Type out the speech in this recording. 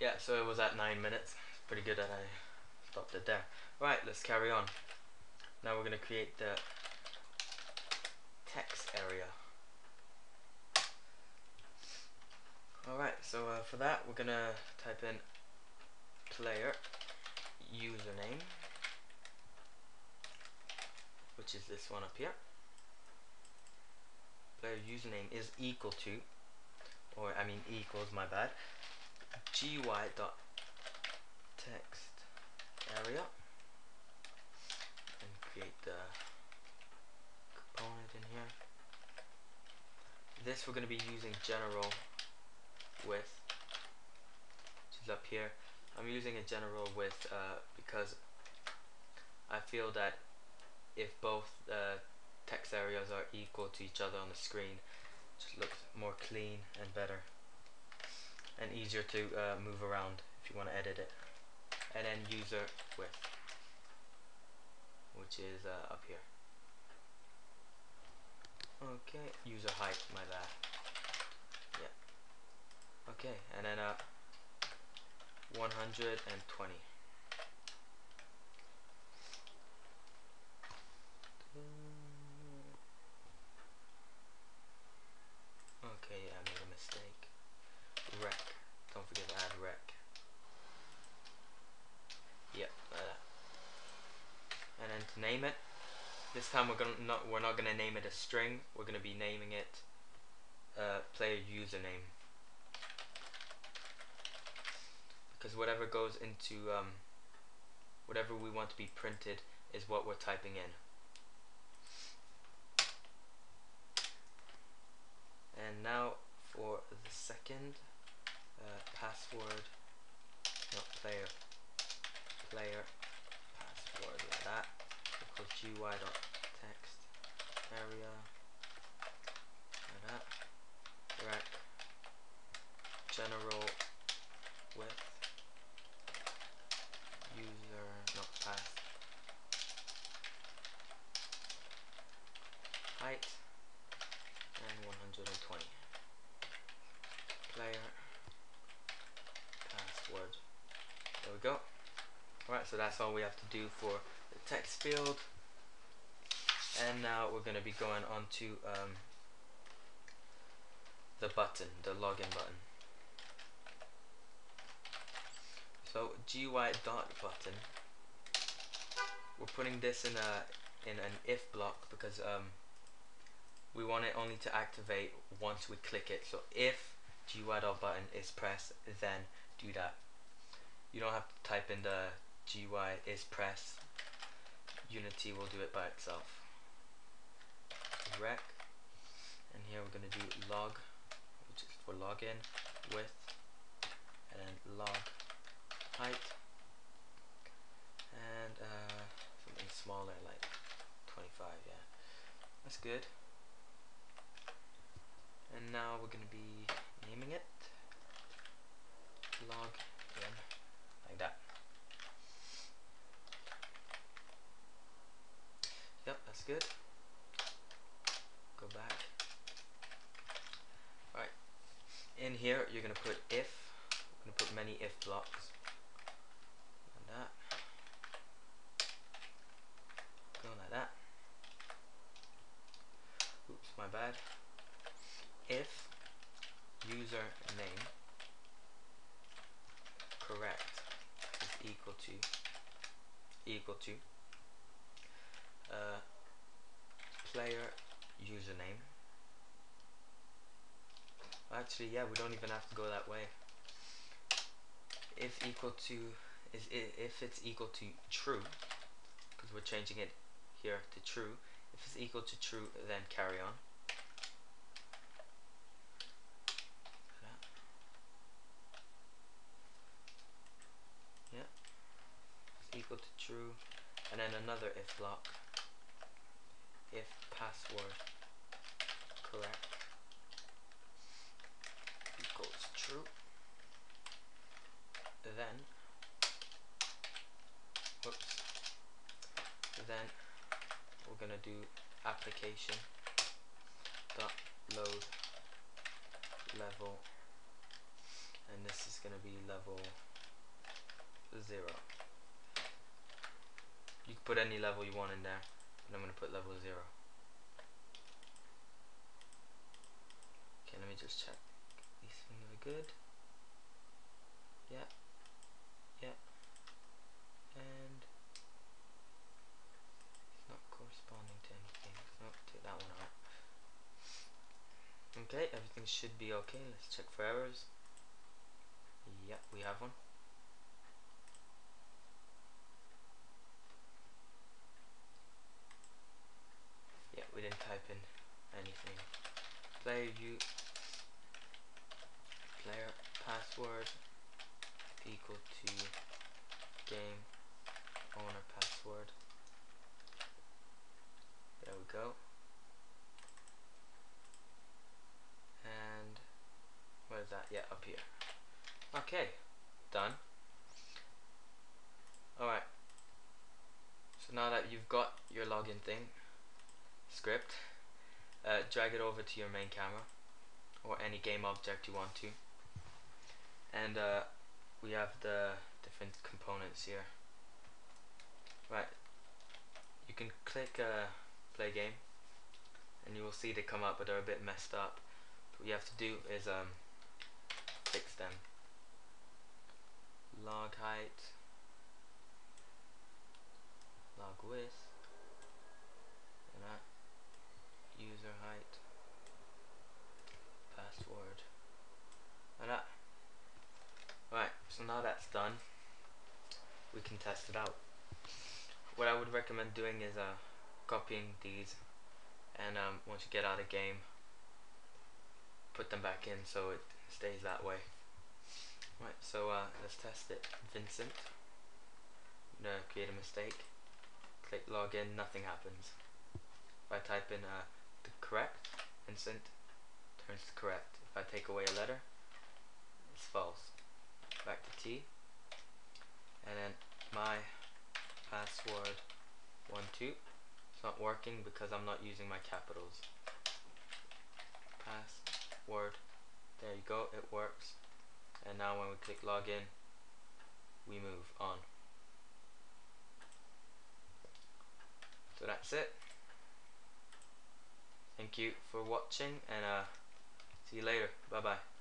Yeah, so it was at 9 minutes. Pretty good that I stopped it there. Right, let's carry on. Now we're going to create the text area. Alright, so for that we're going to type in player username, which is this one up here. Player username is equal to, or I mean equals, my bad, gy.text area, and create the component in here. This we're going to be using general width, which is up here. I'm using a general width because I feel that if both text areas are equal to each other on the screen, it just looks more clean and better and easier to move around if you want to edit it. And then user width, which is up here. Okay, user height, my bad. Yeah. Okay, and then 120. Okay, yeah, I made a mistake. Rec. Don't forget to add rec. Yep, like that. And then to name it, this time we're not gonna name it a string. We're gonna be naming it player username, because whatever goes into whatever we want to be printed is what we're typing in. And now for the second password, not player password, like that, equals gy.text area, like that, rec general width, user, not pass, height, and 120. Player password. There we go. Alright, so that's all we have to do for the text field. And now we're going to be going on to the button, the login button. So gy.button, we're putting this in an if block because we want it only to activate once we click it. So if gy.button is pressed, then do that. You don't have to type in the gy is pressed. Unity will do it by itself. Rec, and here we're going to do log, which is for login, width, and then log height, and something smaller like 25. Yeah, that's good. And now we're going to be naming it log in, like that. Yep, that's good. Go back. Alright, in here you're going to put if. I'm going to put many if blocks, like that, go like that. Oops, my bad. If username correct is equal to player username. Actually, yeah, we don't even have to go that way. If equal to is if it's equal to true, because we're changing it here to true. If it's equal to true, then carry on. Yeah, it's equal to true, and then another if block. If password correct equals true, then then we're gonna do application dot load level and this is gonna be level 0. You can put any level you want in there, but I'm gonna put level 0. Okay, let me just check these things are good. Yeah, yeah, and it's not corresponding to anything. So take that one out. Okay, everything should be okay. Let's check for errors. Yeah, we have one. Yeah, we didn't type in anything. Player password equal to game owner password. There we go. And where's that? Yeah, up here. Okay, done. Alright, so now that you've got your login thing script, drag it over to your main camera or any game object you want to, and we have the different components here. Right, you can click play game and you will see they come up, but they're a bit messed up. What you have to do is fix them. Log height, log width, and that, user height, password, and that. Right, so now that's done, we can test it out. What I would recommend doing is copying these, and once you get out of game, put them back in so it stays that way. Right, so let's test it. Vincent, I'm gonna create a mistake, click login, nothing happens. If I type in the correct, Vincent turns to correct. If I take away a letter, it's false. Back to T, and then my password 12. It's not working because I'm not using my capitals. Password, there you go, it works. And now when we click login, we move on. So that's it. Thank you for watching, and see you later. Bye bye.